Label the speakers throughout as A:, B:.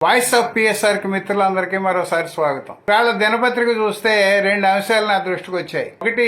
A: Voice of PSR కి మిత్రులందరికీ మరోసారి స్వాగతం. ఇవాళ దినపత్రిక చూస్తే రెండు అంశాలు నా దృష్టికి వచ్చాయి. ఒకటి,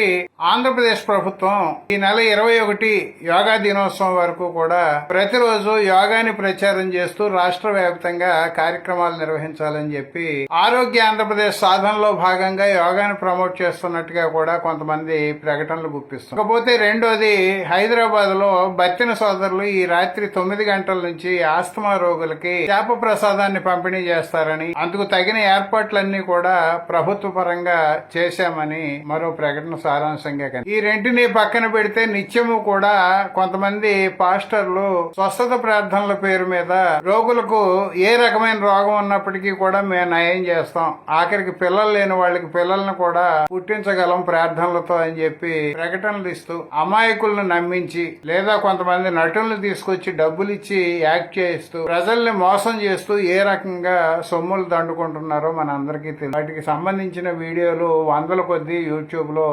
A: ఆంధ్రప్రదేశ్ ప్రభుత్వం ఈ నెల 21 యోగా దినోత్సవం వరకు కూడా ప్రతిరోజు యోగాని ప్రచారం చేస్తూ రాష్ట్ర వ్యాప్తంగా కార్యక్రమాలు నిర్వహించాలని చెప్పి ఆరోగ్య ఆంధ్రప్రదేశ్ సాధనలో భాగంగా యోగాని ప్రమోట్ చేస్తున్నట్టుగా కూడా కొంతమంది ప్రకటనలు గుప్పిస్తారు. ఇకపోతే రెండోది, హైదరాబాద్ లో బత్తిన సోదరులు ఈ రాత్రి 9 గంటల నుంచి ఆస్తమా రోగులకి శాప ప్రసాదాన్ని పంపిణీ చేస్తారని, అందుకు తగిన ఏర్పాట్లన్నీ కూడా ప్రభుత్వ పరంగా చేశామని మరో ప్రకటన సారాంశంగా ఈ రెంటిని పక్కన పెడితే నిత్యము కూడా కొంతమంది పాస్టర్లు స్వస్థత ప్రార్థనల పేరు మీద రోగులకు ఏ రకమైన రోగం ఉన్నప్పటికీ కూడా మేము నయం చేస్తాం, ఆఖరికి పిల్లలు లేని వాళ్ళకి పిల్లలను కూడా పుట్టించగలం ప్రార్థనలతో అని చెప్పి ప్రకటనలు ఇస్తూ అమాయకులను నమ్మించి లేదా కొంతమంది నటులను తీసుకొచ్చి డబ్బులు ఇచ్చి యాక్ట్ చేయిస్తూ ప్రజల్ని మోసం చేస్తూ ఏ రకంగా సొమ్ములు దండుకుంటున్నారో మన అందరికీ తెలుసు. వాటికి సంబంధించిన వీడియోలు వందల కొద్దీ యూట్యూబ్ లో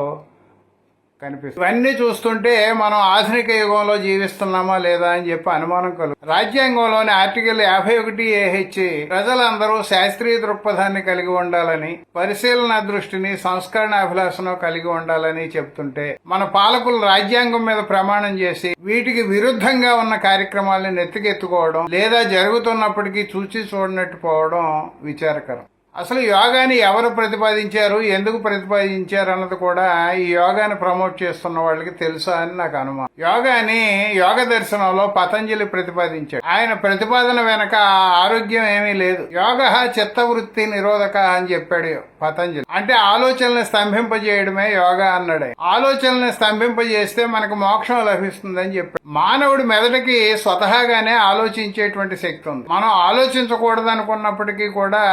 A: కనిపిస్తుంది. ఇవన్నీ చూస్తుంటే మనం ఆధునిక యుగంలో జీవిస్తున్నామా లేదా అని చెప్పి అనుమానం కలుగుతుంది. రాజ్యాంగంలోని ఆర్టికల్ 51AH ప్రజలందరూ శాస్త్రీయ దృక్పథాన్ని కలిగి ఉండాలని, పరిశీలన దృష్టిని, సంస్కరణ అభిలాషను కలిగి ఉండాలని చెప్తుంటే మన పాలకులు రాజ్యాంగం మీద ప్రమాణం చేసి వీటికి విరుద్ధంగా ఉన్న కార్యక్రమాలను నెత్తికెత్తుకోవడం లేదా జరుగుతున్నప్పటికీ చూసి చూడనట్టు పోవడం విచారకరం. అసలు యోగాని ఎవరు ప్రతిపాదించారు, ఎందుకు ప్రతిపాదించారు అన్నది కూడా ఈ యోగాని ప్రమోట్ చేస్తున్న వాళ్ళకి తెలుసా అని నాకు అనుమానం. యోగాని యోగ దర్శనంలో పతంజలి ప్రతిపాదించాడు. ఆయన ప్రతిపాదన వెనక ఆరోగ్యం ఏమీ లేదు. యోగ చిత్తవృత్తి నిరోధక అని చెప్పాడు పతంజలి. అంటే ఆలోచనల్ని స్తంభింపజేయడమే యోగా అన్నాడు. ఆలోచనల్ని స్తంభింపజేస్తే మనకు మోక్షం లభిస్తుందని చెప్పాడు. మానవుడి మెదడుకి స్వతహాగానే ఆలోచించేటువంటి శక్తి ఉంది. మనం ఆలోచించకూడదు అనుకున్నప్పటికీ కూడా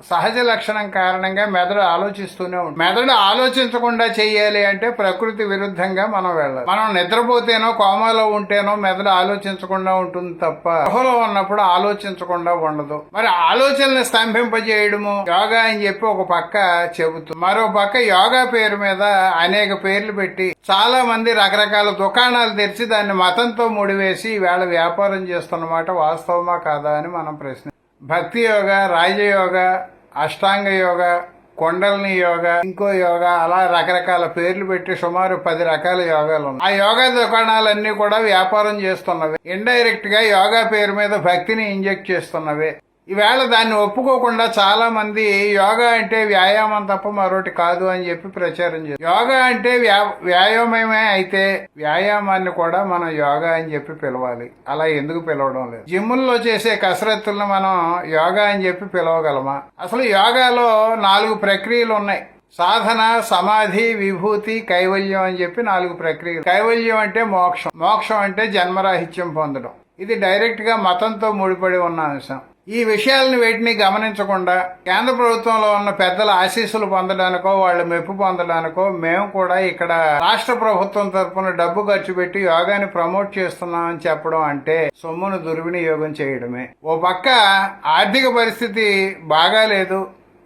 A: సహజ లక్షణం కారణంగా మెదడు ఆలోచిస్తూనే ఉంటుంది. మెదడు ఆలోచించకుండా చెయ్యాలి అంటే ప్రకృతి విరుద్ధంగా మనం వెళ్ళాలి. మనం నిద్రపోతేనో కోమాలో ఉంటేనో మెదడు ఆలోచించకుండా ఉంటుంది తప్ప గృహలో ఉన్నప్పుడు ఆలోచించకుండా ఉండదు. మరి ఆలోచనల్ని స్తంభింపజేయడము యోగా అని చెప్పి ఒక పక్క చెబుతూ మరో పక్క యోగా పేరు మీద అనేక పేర్లు పెట్టి చాలా మంది రకరకాల దుకాణాలు తెరిచి దాన్ని మతంతో ముడివేసి ఈవేళ వ్యాపారం చేస్తున్నమాట వాస్తవమా కాదా అని మనం ప్రశ్న. భక్తి యోగా, రాజయోగా, అష్టాంగ యోగా, కొండల్ని యోగా, ఇంకో యోగా, అలా రకరకాల పేర్లు పెట్టి సుమారు 10 రకాల యోగాలు ఉన్నాయి. ఆ యోగా దుకాణాలన్నీ కూడా వ్యాపారం చేస్తున్నవే. ఇండైరెక్ట్ గా యోగా పేరు మీద భక్తిని ఇంజెక్ట్ చేస్తున్నవే. ఈవేళ దాన్ని ఒప్పుకోకుండా చాలా మంది యోగా అంటే వ్యాయామం తప్ప మరొకటి కాదు అని చెప్పి ప్రచారం చేస్తారు. యోగా అంటే వ్యాయామమే అయితే వ్యాయామాన్ని కూడా మనం యోగా అని చెప్పి పిలవాలి. అలా ఎందుకు పిలవడం లేదు? జిమ్ముల్లో చేసే కసరత్తులను మనం యోగా అని చెప్పి పిలవగలమా? అసలు యోగాలో 4 ప్రక్రియలు ఉన్నాయి. సాధన, సమాధి, విభూతి, కైవల్యం అని చెప్పి 4 ప్రక్రియలు. కైవల్యం అంటే మోక్షం, మోక్షం అంటే జన్మరాహిత్యం పొందడం. ఇది డైరెక్ట్ గా మతంతో ముడిపడి ఉన్న అంశం. ఈ విషయాలను వేటిని గమనించకుండా కేంద్ర ప్రభుత్వంలో ఉన్న పెద్దల ఆశీస్సులు పొందడానికో వాళ్ళ మెప్పు పొందడానికో మేము కూడా ఇక్కడ రాష్ట్ర ప్రభుత్వం తరఫున డబ్బు ఖర్చు పెట్టి యోగాని ప్రమోట్ చేస్తున్నామని చెప్పడం అంటే సొమ్మును దుర్వినియోగం చేయడమే. ఓ పక్క ఆర్థిక పరిస్థితి బాగాలేదు,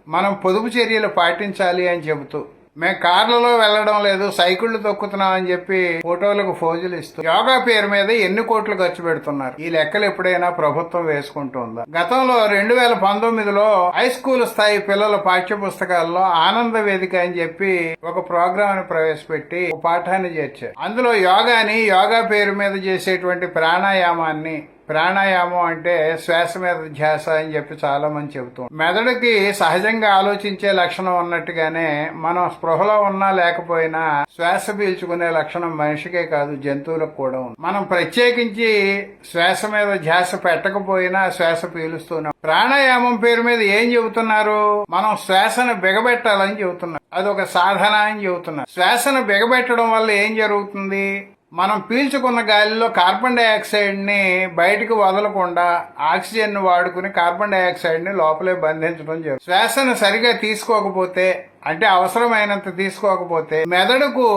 A: మనం పొదుపు చర్యలు పాటించాలి అని చెబుతూ మేము కార్లలో వెళ్లడం లేదు, సైకిళ్లు తొక్కుతున్నాం అని చెప్పి ఫోటోలకు ఫోజులు ఇస్తూ యోగా పేరు మీద ఎన్ని కోట్లు ఖర్చు పెడుతున్నారు? ఈ లెక్కలు ఎప్పుడైనా ప్రభుత్వం వేసుకుంటుందా? గతంలో 2019లో హై స్కూల్ స్థాయి పిల్లల పాఠ్య పుస్తకాల్లో ఆనంద వేదిక అని చెప్పి ఒక ప్రోగ్రామ్ ని ప్రవేశపెట్టి ఒక పాఠాన్ని చేర్చారు. అందులో యోగా పేరు మీద చేసేటువంటి ప్రాణాయామం అంటే శ్వాస మీద ధ్యాస అని చెప్పి చాలా మంది చెబుతాం. మెదడుకి సహజంగా ఆలోచించే లక్షణం ఉన్నట్టుగానే మనం స్పృహలో ఉన్నా లేకపోయినా శ్వాస పీల్చుకునే లక్షణం మనిషికే కాదు జంతువులకు కూడా ఉంది. మనం ప్రత్యేకించి శ్వాస మీద ధ్యాస పెట్టకపోయినా శ్వాస పీలుస్తున్నాం. ప్రాణాయామం పేరు మీద ఏం చెబుతున్నారు? మనం శ్వాసను బిగబెట్టాలని చెబుతున్నారు. అదొక సాధన అని చెబుతున్నారు. శ్వాసను బిగబెట్టడం వల్ల ఏం జరుగుతుంది? మనం పీల్చుకున్న గాలిలో కార్బన్ డైఆక్సైడ్ ని బయటకు వదలకుండా ఆక్సిజన్ ని వాడుకుని కార్బన్ డైఆక్సైడ్ ని లోపలే బంధించడం జరుగుతుంది. శ్వాసను సరిగా తీసుకోకపోతే అంటే అవసరమైనంత తీసుకోకపోతే మెదడుకు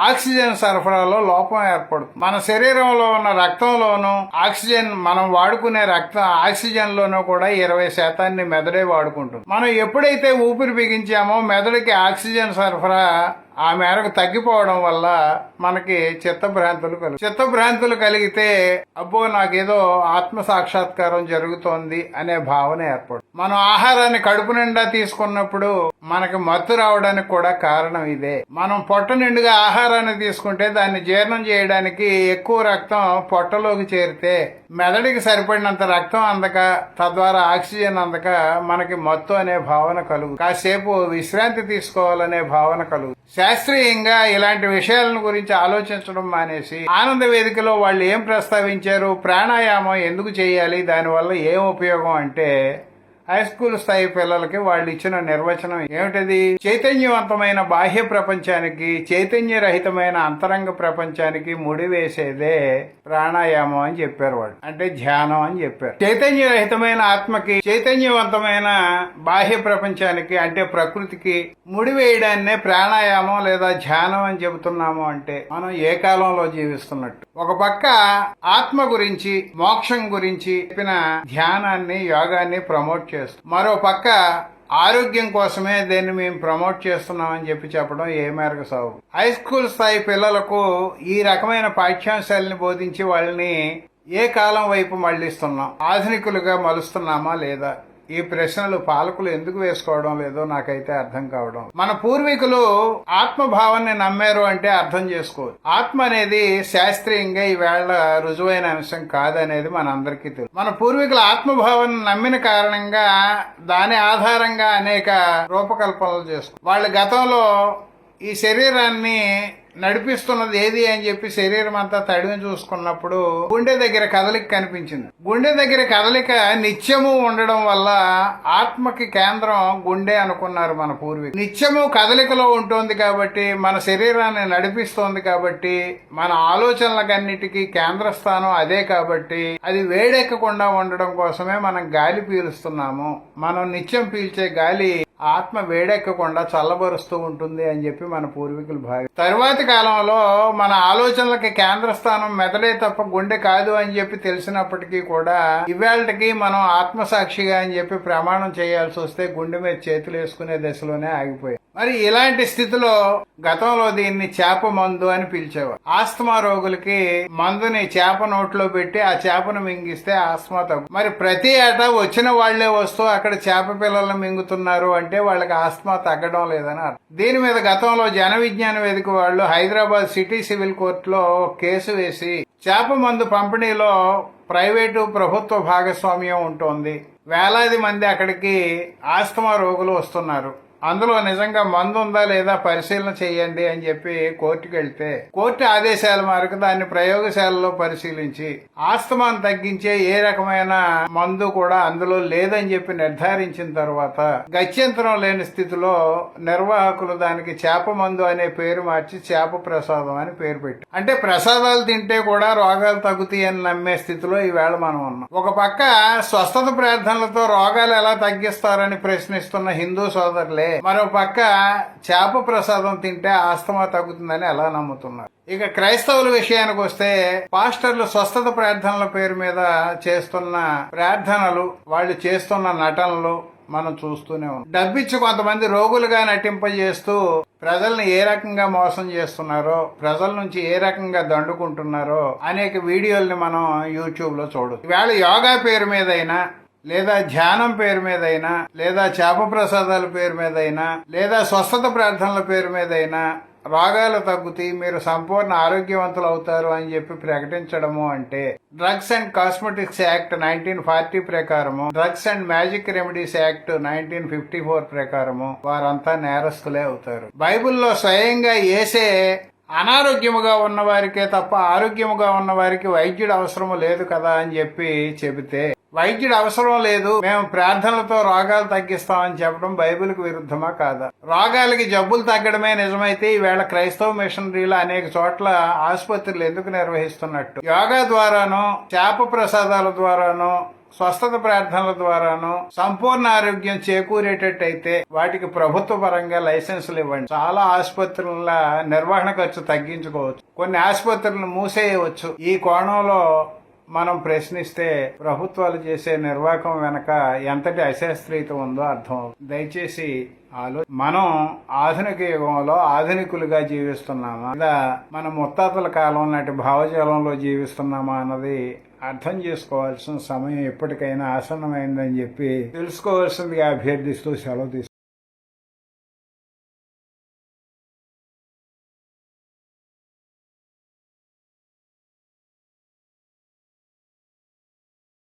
A: ఆక్సిజన్ సరఫరాలో లోపం ఏర్పడుతుంది. మన శరీరంలో ఉన్న రక్తంలోనూ ఆక్సిజన్, మనం వాడుకునే ఆక్సిజన్ లోనూ కూడా 20% మెదడే వాడుకుంటుంది. మనం ఎప్పుడైతే ఊపిరి బిగించామో మెదడుకి ఆక్సిజన్ సరఫరా ఆ మేరకు తగ్గిపోవడం వల్ల మనకి చిత్తభ్రాంతులు కలిగితే అబ్బో నాకేదో ఆత్మ సాక్షాత్కారం జరుగుతోంది అనే భావన ఏర్పడు. మనం ఆహారాన్ని కడుపు నిండా తీసుకున్నప్పుడు మనకి మత్తు రావడానికి కూడా కారణం ఇదే. మనం పొట్ట నిండుగా ఆహారాన్ని తీసుకుంటే దాన్ని జీర్ణం చేయడానికి ఎక్కువ రక్తం పొట్టలోకి చేరితే మెదడికి సరిపడినంత రక్తం అందక, తద్వారా ఆక్సిజన్ అందక మనకి మత్తు అనే భావన కలుగు. కాసేపు విశ్రాంతి తీసుకోవాలనే భావన కలుగు. శాస్త్రీయంగా ఇలాంటి విషయాలను గురించి ఆలోచించడం మానేసి ఆనంద వేదికలో వాళ్ళు ఏం ప్రస్తావించారు, ప్రాణాయామం ఎందుకు చేయాలి, దానివల్ల ఏం ఉపయోగం అంటే హై స్కూల్ స్థాయి పిల్లలకి వాళ్ళు ఇచ్చిన నిర్వచనం ఏమిటది? చైతన్యవంతమైన బాహ్య ప్రపంచానికి చైతన్యరహితమైన అంతరంగ ప్రపంచానికి ముడివేసేదే ప్రాణాయామం అని చెప్పారు వాళ్ళు. అంటే ధ్యానం అని చెప్పారు. చైతన్యరహితమైన ఆత్మకి చైతన్యవంతమైన బాహ్య ప్రపంచానికి అంటే ప్రకృతికి ముడివేయడాన్నే ప్రాణాయామం లేదా ధ్యానం అని చెబుతున్నాము. అంటే మనం ఏ కాలంలో జీవిస్తున్నట్టు. ఒక పక్క ఆత్మ గురించి, మోక్షం గురించి చెప్పిన ధ్యానాన్ని, యోగాన్ని ప్రమోట్ చేస్తుంది. మరో పక్క ఆరోగ్యం కోసమే దీన్ని మేము ప్రమోట్ చేస్తున్నామని చెప్పడం ఏ మేరకు సాగు? హై స్కూల్ స్థాయి పిల్లలకు ఈ రకమైన పాఠ్యాంశాలని బోధించి వాళ్ళని ఏ కాలం వైపు మళ్లిస్తున్నాం? ఆధునికులుగా మలుస్తున్నామా లేదా? ఈ ప్రశ్నలు పాలకులు ఎందుకు వేసుకోవడం లేదో నాకైతే అర్థం కావడం. మన పూర్వీకులు ఆత్మభావాన్ని నమ్మారు అంటే అర్థం చేసుకోవచ్చు. ఆత్మ అనేది శాస్త్రీయంగా ఈవేళ రుజువైన అంశం కాదనేది మనందరికీ తెలుసు. మన పూర్వీకులు ఆత్మభావాన్ని నమ్మిన కారణంగా దాని ఆధారంగా అనేక రూపకల్పనలు చేసుకున్నారు. వాళ్ళు గతంలో ఈ శరీరాన్ని నడిపిస్తున్నది ఏది అని చెప్పి శరీరం అంతా తడిని చూసుకున్నప్పుడు గుండె దగ్గర కదలిక కనిపించింది. గుండె దగ్గర కదలిక నిత్యము ఉండడం వల్ల ఆత్మకి కేంద్రం గుండె అనుకున్నారు మన పూర్వీకులు. నిత్యము కదలికలో ఉంటుంది కాబట్టి, మన శరీరాన్ని నడిపిస్తోంది కాబట్టి, మన ఆలోచనలకన్నిటికీ కేంద్ర స్థానం అదే కాబట్టి అది వేడెక్కకుండా ఉండడం కోసమే మనం గాలి పీలుస్తున్నాము. మనం నిత్యం పీల్చే గాలి ఆత్మ వేడెక్కకుండా చల్లబరుస్తూ ఉంటుంది అని చెప్పి మన పూర్వీకులు తరువాతి కాలంలో మన ఆలోచనలకి కేంద్ర స్థానం మెదడే తప్ప గుండె కాదు అని చెప్పి తెలిసినప్పటికీ కూడా ఇవాళకి మనం ఆత్మసాక్షిగా అని చెప్పి ప్రమాణం చేయాల్సి వస్తే గుండె మీద చేతులు వేసుకునే దశలోనే ఆగిపోయాం. మరి ఇలాంటి స్థితిలో గతంలో దీన్ని చేప మందు అని పిలిచేవారు. ఆస్తమా రోగులకి మందుని చేప నోట్లో పెట్టి ఆ చేపను మింగిస్తే ఆస్తమా తగ్గు. మరి ప్రతి ఏటా వచ్చిన వాళ్లే వస్తూ అక్కడ చేప పిల్లలను మింగుతున్నారు అంటే వాళ్ళకి ఆస్తమా తగ్గడం లేదని అర్థం. దీని మీద గతంలో జన విజ్ఞాన వేదిక వాళ్ళు హైదరాబాద్ సిటీ సివిల్ కోర్టులో కేసు వేసి చేప మందు పంపిణీలో ప్రైవేటు ప్రభుత్వ భాగస్వామ్యం ఉంటుంది, వేలాది మంది అక్కడికి ఆస్తమా రోగులు వస్తున్నారు, అందులో నిజంగా మందు ఉందా లేదా పరిశీలన చేయండి అని చెప్పి కోర్టుకు వెళ్తే కోర్టు ఆదేశాల మేరకు దాన్ని ప్రయోగశాలలో పరిశీలించి ఆస్తమాను తగ్గించే ఏ రకమైన మందు కూడా అందులో లేదని చెప్పి నిర్ధారించిన తర్వాత గత్యంతరం లేని స్థితిలో నిర్వాహకులు దానికి చేప మందు అనే పేరు మార్చి చేప ప్రసాదం అని పేరు పెట్టి, అంటే ప్రసాదాలు తింటే కూడా రోగాలు తగ్గుతాయని నమ్మే స్థితిలో ఈవేళ మనం ఉన్నాం. ఒక పక్క స్వస్థత ప్రార్థనలతో రోగాలు ఎలా తగ్గిస్తారని ప్రశ్నిస్తున్న హిందూ సోదరులే మరో పక్క చేప ప్రసాదం తింటే ఆస్తమా తగ్గుతుందని ఎలా నమ్ముతున్నారు. ఇక క్రైస్తవుల విషయానికి వస్తే పాస్టర్లు స్వస్థత ప్రార్థనల పేరు మీద చేస్తున్న ప్రార్థనలు, వాళ్ళు చేస్తున్న నటనలు మనం చూస్తూనే ఉన్నాం. డబ్బిచ్చి కొంతమంది రోగులుగా నటింపజేస్తూ ప్రజల్ని ఏ రకంగా మోసం చేస్తున్నారో, ప్రజల నుంచి ఏ రకంగా దండుకుంటున్నారో అనేక వీడియోల్ని మనం యూట్యూబ్ లో చూడొచ్చు. ఈవేళ యోగా పేరు మీదైనా, లేదా ధ్యానం పేరు మీదైనా, లేదా చేప ప్రసాదాల పేరు మీదైనా, లేదా స్వస్థత ప్రార్థనల పేరు మీదైనా రోగాలు తగ్గుతాయి, మీరు సంపూర్ణ ఆరోగ్యవంతులు అవుతారు అని చెప్పి ప్రకటించడము అంటే డ్రగ్స్ అండ్ కాస్మెటిక్స్ యాక్ట్ 1940 ప్రకారము, drugs and magic remedies act 1954 ప్రకారము వారంతా నేరస్తులే అవుతారు. బైబిల్లో స్వయంగా యేసే అనారోగ్యముగా ఉన్న వారికే తప్ప ఆరోగ్యముగా ఉన్న వారికి వైద్యుడు అవసరం లేదు కదా అని చెప్పి చెబితే, వైద్యుడు అవసరం లేదు, మేము ప్రార్థనలతో రోగాలు తగ్గిస్తామని చెప్పడం బైబిల్కి విరుద్ధమా కాదా? రోగాలకి జబ్బులు తగ్గడమే నిజమైతే ఈవేళ క్రైస్తవ మిషనరీలు అనేక చోట్ల ఆసుపత్రులు ఎందుకు నిర్వహిస్తున్నట్టు? యోగా ద్వారానో, చేప ప్రసాదాల ద్వారానో స్వస్థత ప్రార్థనల ద్వారాను సంపూర్ణ ఆరోగ్యం చేకూరేటట్టయితే వాటికి ప్రభుత్వ పరంగా లైసెన్సులు ఇవ్వండి. చాలా ఆసుపత్రుల నిర్వహణ ఖర్చు తగ్గించుకోవచ్చు, కొన్ని ఆసుపత్రులను మూసేయవచ్చు. ఈ కోణంలో మనం ప్రశ్నిస్తే ప్రభుత్వాలు చేసే నిర్వాహకం వెనక ఎంతటి అశాస్త్రీయత ఉందో అర్థం. దయచేసి మనం ఆధునిక యుగంలో ఆధునికులుగా జీవిస్తున్నామా లేదా మన ముత్తాతల కాలం నాటి భావజాలంలో జీవిస్తున్నామా అన్నది అర్థం చేసుకోవాల్సిన సమయం ఎప్పటికైనా ఆసన్నమైందని చెప్పి తెలుసుకోవాల్సిందిగా అభ్యర్థిస్తూ సెలవు తీసుకుంటాం.